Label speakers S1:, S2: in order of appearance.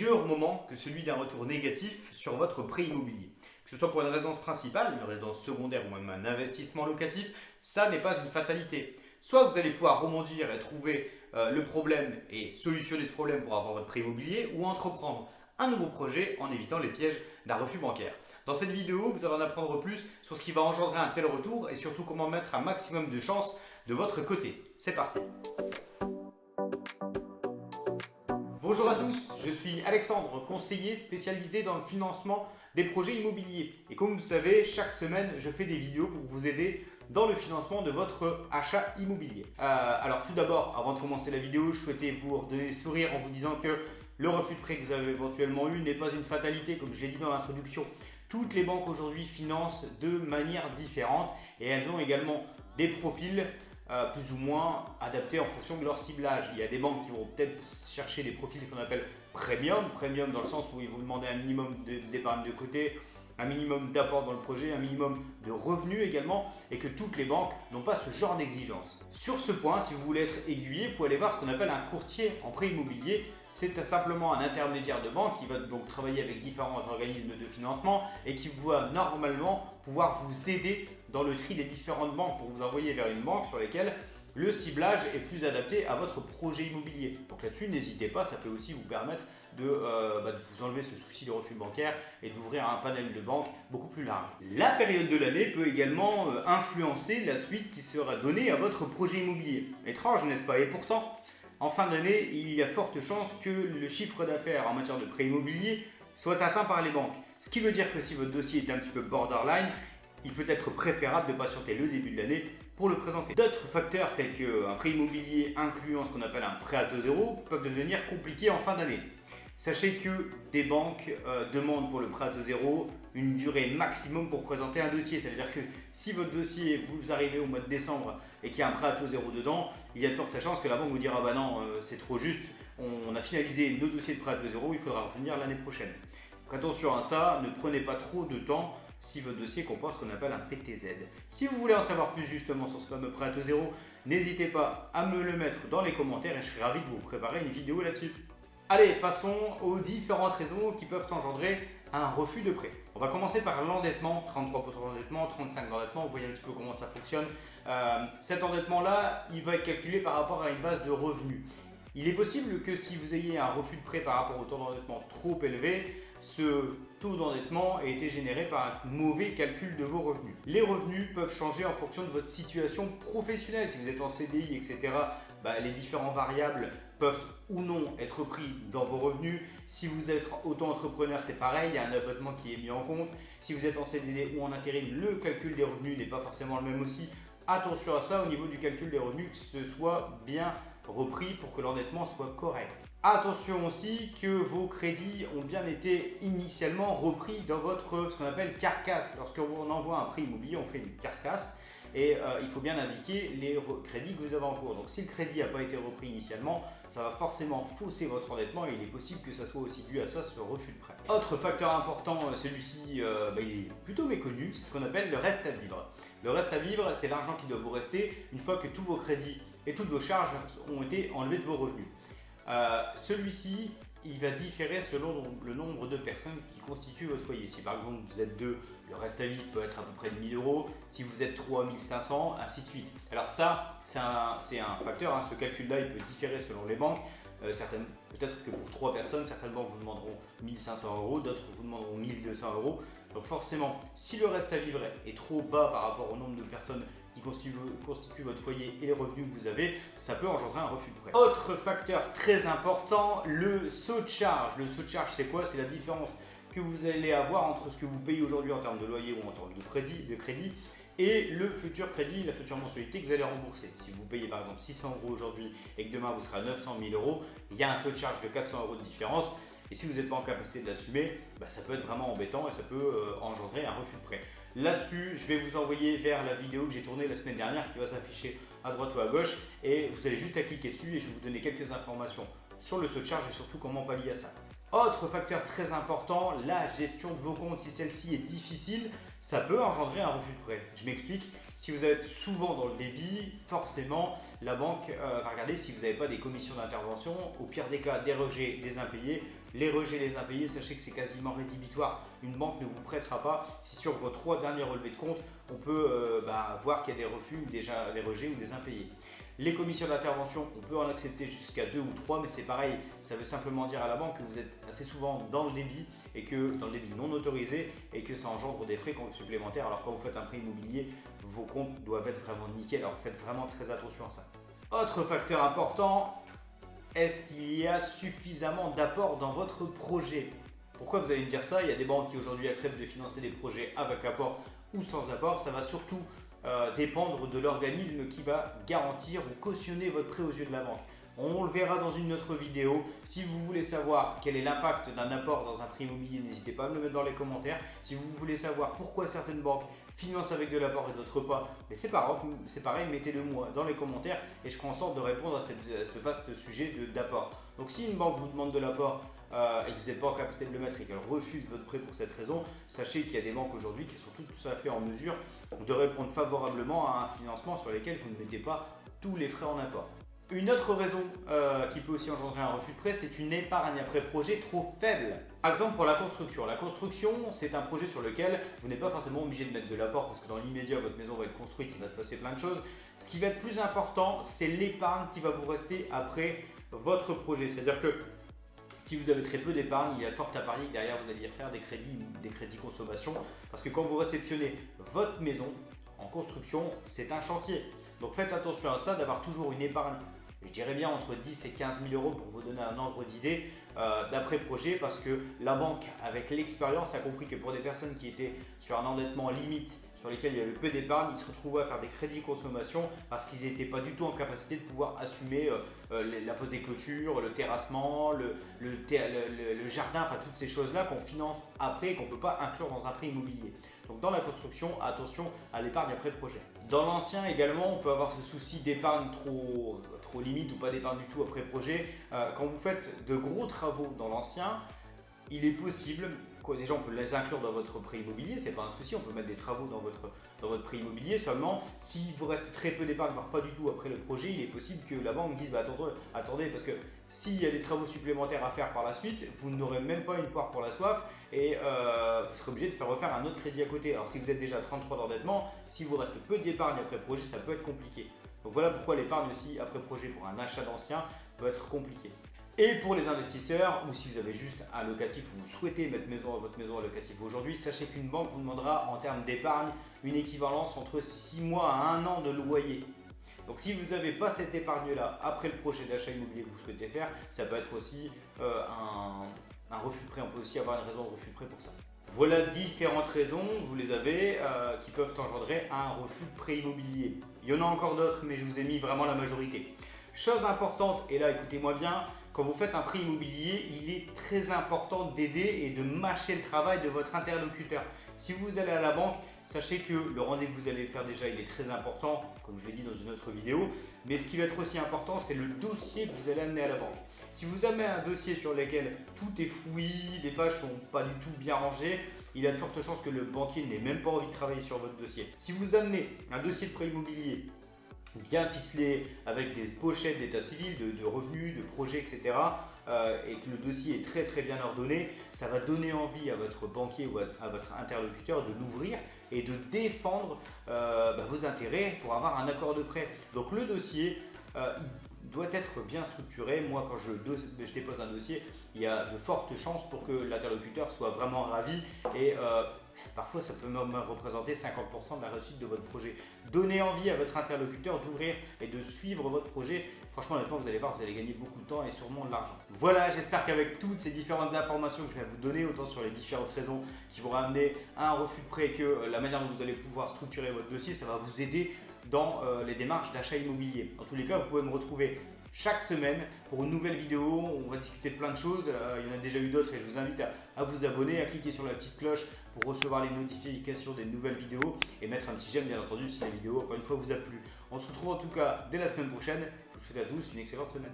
S1: meilleur moment que celui d'un retour négatif sur votre prêt immobilier. Que ce soit pour une résidence principale, une résidence secondaire ou même un investissement locatif, ça n'est pas une fatalité. Soit vous allez pouvoir rebondir et trouver le problème et solutionner ce problème pour avoir votre prêt immobilier, ou entreprendre un nouveau projet en évitant les pièges d'un refus bancaire. Dans cette vidéo, vous allez en apprendre plus sur ce qui va engendrer un tel retour et surtout comment mettre un maximum de chance de votre côté. C'est parti! Bonjour à tous, je suis Alexandre, conseiller spécialisé dans le financement des projets immobiliers. Et comme vous le savez, chaque semaine, je fais des vidéos pour vous aider dans le financement de votre achat immobilier. Alors tout d'abord, avant de commencer la vidéo, je souhaitais vous redonner le sourire en vous disant que le refus de prêt que vous avez éventuellement eu n'est pas une fatalité, comme je l'ai dit dans l'introduction. Toutes les banques aujourd'hui financent de manière différente et elles ont également des profils plus ou moins adaptés en fonction de leur ciblage. Il y a des banques qui vont peut-être chercher des profils qu'on appelle premium dans le sens où ils vont demander un minimum d'épargne de côté, un minimum d'apport dans le projet, un minimum de revenus également, et que toutes les banques n'ont pas ce genre d'exigence. Sur ce point, si vous voulez être aiguillé, vous pouvez aller voir ce qu'on appelle un courtier en prêt immobilier. C'est simplement un intermédiaire de banque qui va donc travailler avec différents organismes de financement et qui va normalement pouvoir vous aider dans le tri des différentes banques pour vous envoyer vers une banque sur laquelle le ciblage est plus adapté à votre projet immobilier. Donc là-dessus, n'hésitez pas, ça peut aussi vous permettre de vous enlever ce souci de refus bancaire et d'ouvrir un panel de banques beaucoup plus large. La période de l'année peut également influencer la suite qui sera donnée à votre projet immobilier. Étrange, n'est-ce pas? Et pourtant, en fin d'année, il y a forte chance que le chiffre d'affaires en matière de prêt immobilier soit atteint par les banques. Ce qui veut dire que si votre dossier est un petit peu borderline, il peut être préférable de patienter le début de l'année pour le présenter. D'autres facteurs tels qu'un prêt immobilier incluant ce qu'on appelle un prêt à taux zéro peuvent devenir compliqués en fin d'année. Sachez que des banques demandent pour le prêt à taux zéro une durée maximum pour présenter un dossier. Ça veut dire que si votre dossier, vous arrivez au mois de décembre et qu'il y a un prêt à taux zéro dedans, il y a de fortes chances que la banque vous dira bah non, c'est trop juste, on a finalisé nos dossiers de prêt à taux zéro, il faudra revenir l'année prochaine. Donc attention à ça, ne prenez pas trop de temps si votre dossier comporte ce qu'on appelle un PTZ. Si vous voulez en savoir plus justement sur ce fameux prêt à taux zéro, n'hésitez pas à me le mettre dans les commentaires et je serai ravi de vous préparer une vidéo là-dessus. Allez, passons aux différentes raisons qui peuvent engendrer un refus de prêt. On va commencer par l'endettement, 33% d'endettement, 35% d'endettement, vous voyez un petit peu comment ça fonctionne. Cet endettement-là, il va être calculé par rapport à une base de revenus. Il est possible que si vous ayez un refus de prêt par rapport au taux d'endettement trop élevé, ce taux d'endettement ait été généré par un mauvais calcul de vos revenus. Les revenus peuvent changer en fonction de votre situation professionnelle. Si vous êtes en CDI, etc., les différentes variables peuvent ou non être pris dans vos revenus. Si vous êtes auto-entrepreneur, c'est pareil, il y a un abattement qui est mis en compte. Si vous êtes en CDD ou en intérim, le calcul des revenus n'est pas forcément le même aussi. Attention à ça au niveau du calcul des revenus, que ce soit bien repris pour que l'endettement soit correct. Attention aussi que vos crédits ont bien été initialement repris dans votre ce qu'on appelle carcasse. Lorsqu'on envoie un prêt immobilier, on fait une carcasse et il faut bien indiquer les crédits que vous avez en cours. Donc si le crédit n'a pas été repris initialement, ça va forcément fausser votre endettement et il est possible que ça soit aussi dû à ça, ce refus de prêt. Autre facteur important, celui-ci il est plutôt méconnu, c'est ce qu'on appelle le reste à vivre. Le reste à vivre, c'est l'argent qui doit vous rester une fois que tous vos crédits et toutes vos charges ont été enlevées de vos revenus. Celui-ci, il va différer selon le nombre de personnes qui constituent votre foyer. Si par exemple vous êtes 2, le reste à vivre peut être à peu près de 1000 €. Si vous êtes 3, 1500, ainsi de suite. Alors ça, c'est un facteur, ce calcul-là, il peut différer selon les banques. Peut-être que pour 3 personnes, certaines banques vous demanderont 1500 €, d'autres vous demanderont 1200 €. Donc forcément, si le reste à vivre est trop bas par rapport au nombre de personnes qui constituent votre foyer et les revenus que vous avez, ça peut engendrer un refus de prêt. Autre facteur très important, le saut de charge. Le saut de charge, c'est quoi? C'est la différence que vous allez avoir entre ce que vous payez aujourd'hui en termes de loyer ou en termes de crédit et le futur crédit, la future mensualité que vous allez rembourser. Si vous payez par exemple 600 € aujourd'hui et que demain vous serez à 900 000 €, il y a un saut de charge de 400 € de différence. Et si vous n'êtes pas en capacité de l'assumer, ça peut être vraiment embêtant et ça peut engendrer un refus de prêt. Là-dessus, je vais vous envoyer vers la vidéo que j'ai tournée la semaine dernière qui va s'afficher à droite ou à gauche et vous allez juste à cliquer dessus et je vais vous donner quelques informations sur le saut de charge et surtout comment pallier à ça. Autre facteur très important, la gestion de vos comptes. Si celle-ci est difficile, ça peut engendrer un refus de prêt. Je m'explique. Si vous êtes souvent dans le débit, forcément, la banque va regarder si vous n'avez pas des commissions d'intervention. Au pire des cas, des rejets, des impayés. Les rejets, les impayés, sachez que c'est quasiment rédhibitoire. Une banque ne vous prêtera pas si sur vos 3 derniers relevés de compte, on peut voir qu'il y a des refus, ou déjà des rejets ou des impayés. Les commissions d'intervention, on peut en accepter jusqu'à 2 ou 3, mais c'est pareil, ça veut simplement dire à la banque que vous êtes assez souvent dans le débit et que dans le débit non autorisé et que ça engendre des frais supplémentaires. Alors quand vous faites un prêt immobilier, vos comptes doivent être vraiment nickel, alors faites vraiment très attention à ça. Autre facteur important, est-ce qu'il y a suffisamment d'apports dans votre projet? Pourquoi vous allez me dire ça? Il y a des banques qui aujourd'hui acceptent de financer des projets avec apport ou sans apport. Ça va surtout dépendre de l'organisme qui va garantir ou cautionner votre prêt aux yeux de la banque. On le verra dans une autre vidéo. Si vous voulez savoir quel est l'impact d'un apport dans un prêt immobilier, n'hésitez pas à me le mettre dans les commentaires. Si vous voulez savoir pourquoi certaines banques financent avec de l'apport et d'autres pas, mais c'est pareil, mettez-le moi dans les commentaires et je ferai en sorte de répondre à ce vaste sujet d'apport. Donc si une banque vous demande de l'apport et que vous n'êtes pas en capacité de le mettre et qu'elle refuse votre prêt pour cette raison, sachez qu'il y a des banques aujourd'hui qui sont tout à fait en mesure de répondre favorablement à un financement sur lequel vous ne mettez pas tous les frais en apport. Une autre raison qui peut aussi engendrer un refus de prêt, c'est une épargne après projet trop faible. Par exemple pour la construction. La construction, c'est un projet sur lequel vous n'êtes pas forcément obligé de mettre de l'apport parce que dans l'immédiat, votre maison va être construite, il va se passer plein de choses. Ce qui va être plus important, c'est l'épargne qui va vous rester après votre projet. C'est-à-dire que si vous avez très peu d'épargne, il y a fort à parier que derrière vous allez faire des crédits consommation. Parce que quand vous réceptionnez votre maison en construction, c'est un chantier. Donc faites attention à ça, d'avoir toujours une épargne, je dirais bien entre 10 et 15 000 euros pour vous donner un ordre d'idée d'après projet, parce que la banque, avec l'expérience, a compris que pour des personnes qui étaient sur un endettement limite, sur lesquels il y avait peu d'épargne, ils se retrouvaient à faire des crédits consommation parce qu'ils n'étaient pas du tout en capacité de pouvoir assumer la pose des clôtures, le terrassement, le jardin, enfin toutes ces choses-là qu'on finance après et qu'on ne peut pas inclure dans un prêt immobilier. Donc dans la construction, attention à l'épargne après projet. Dans l'ancien également, on peut avoir ce souci d'épargne trop limite ou pas d'épargne du tout après projet. Quand vous faites de gros travaux dans l'ancien, il est possible, déjà on peut les inclure dans votre prêt immobilier, c'est pas un souci, on peut mettre des travaux dans votre prêt immobilier, seulement s'il vous reste très peu d'épargne, voire pas du tout après le projet, il est possible que la banque dise attendez, parce que s'il y a des travaux supplémentaires à faire par la suite, vous n'aurez même pas une poire pour la soif et vous serez obligé de faire refaire un autre crédit à côté. Alors si vous êtes déjà à 33 d'endettement, s'il vous reste peu d'épargne après projet, ça peut être compliqué. Donc voilà pourquoi l'épargne aussi après projet pour un achat d'ancien peut être compliqué. Et pour les investisseurs, ou si vous avez juste un locatif ou vous souhaitez mettre votre maison à locatif aujourd'hui, sachez qu'une banque vous demandera en termes d'épargne une équivalence entre 6 mois à 1 an de loyer. Donc si vous n'avez pas cette épargne-là après le projet d'achat immobilier que vous souhaitez faire, ça peut être aussi un refus de prêt. On peut aussi avoir une raison de refus de prêt pour ça. Voilà différentes raisons, vous les avez, qui peuvent engendrer un refus de prêt immobilier. Il y en a encore d'autres, mais je vous ai mis vraiment la majorité. Chose importante, et là écoutez-moi bien, quand vous faites un prêt immobilier, il est très important d'aider et de mâcher le travail de votre interlocuteur. Si vous allez à la banque, sachez que le rendez-vous que vous allez faire déjà, il est très important, comme je l'ai dit dans une autre vidéo. Mais ce qui va être aussi important, c'est le dossier que vous allez amener à la banque. Si vous amenez un dossier sur lequel tout est fouillis, les pages sont pas du tout bien rangées, il y a de fortes chances que le banquier n'ait même pas envie de travailler sur votre dossier. Si vous amenez un dossier de prêt immobilier bien ficelé avec des pochettes d'état civil, de revenus, de projets, etc. Et que le dossier est très bien ordonné, ça va donner envie à votre banquier ou à votre interlocuteur de l'ouvrir et de défendre vos intérêts pour avoir un accord de prêt. Donc le dossier, il doit être bien structuré. Moi, quand je dépose un dossier, il y a de fortes chances pour que l'interlocuteur soit vraiment ravi et parfois ça peut même représenter 50% de la réussite de votre projet. Donnez envie à votre interlocuteur d'ouvrir et de suivre votre projet. Franchement, honnêtement, vous allez voir, vous allez gagner beaucoup de temps et sûrement de l'argent. Voilà, j'espère qu'avec toutes ces différentes informations que je viens de vous donner, autant sur les différentes raisons qui vont ramener à un refus de prêt que la manière dont vous allez pouvoir structurer votre dossier, ça va vous aider dans les démarches d'achat immobilier. En tous les cas, vous pouvez me retrouver chaque semaine pour une nouvelle vidéo. On va discuter de plein de choses, il y en a déjà eu d'autres et je vous invite à vous abonner, à cliquer sur la petite cloche pour recevoir les notifications des nouvelles vidéos et mettre un petit j'aime bien entendu si la vidéo encore une fois vous a plu. On se retrouve en tout cas dès la semaine prochaine. Je vous souhaite à tous une excellente semaine.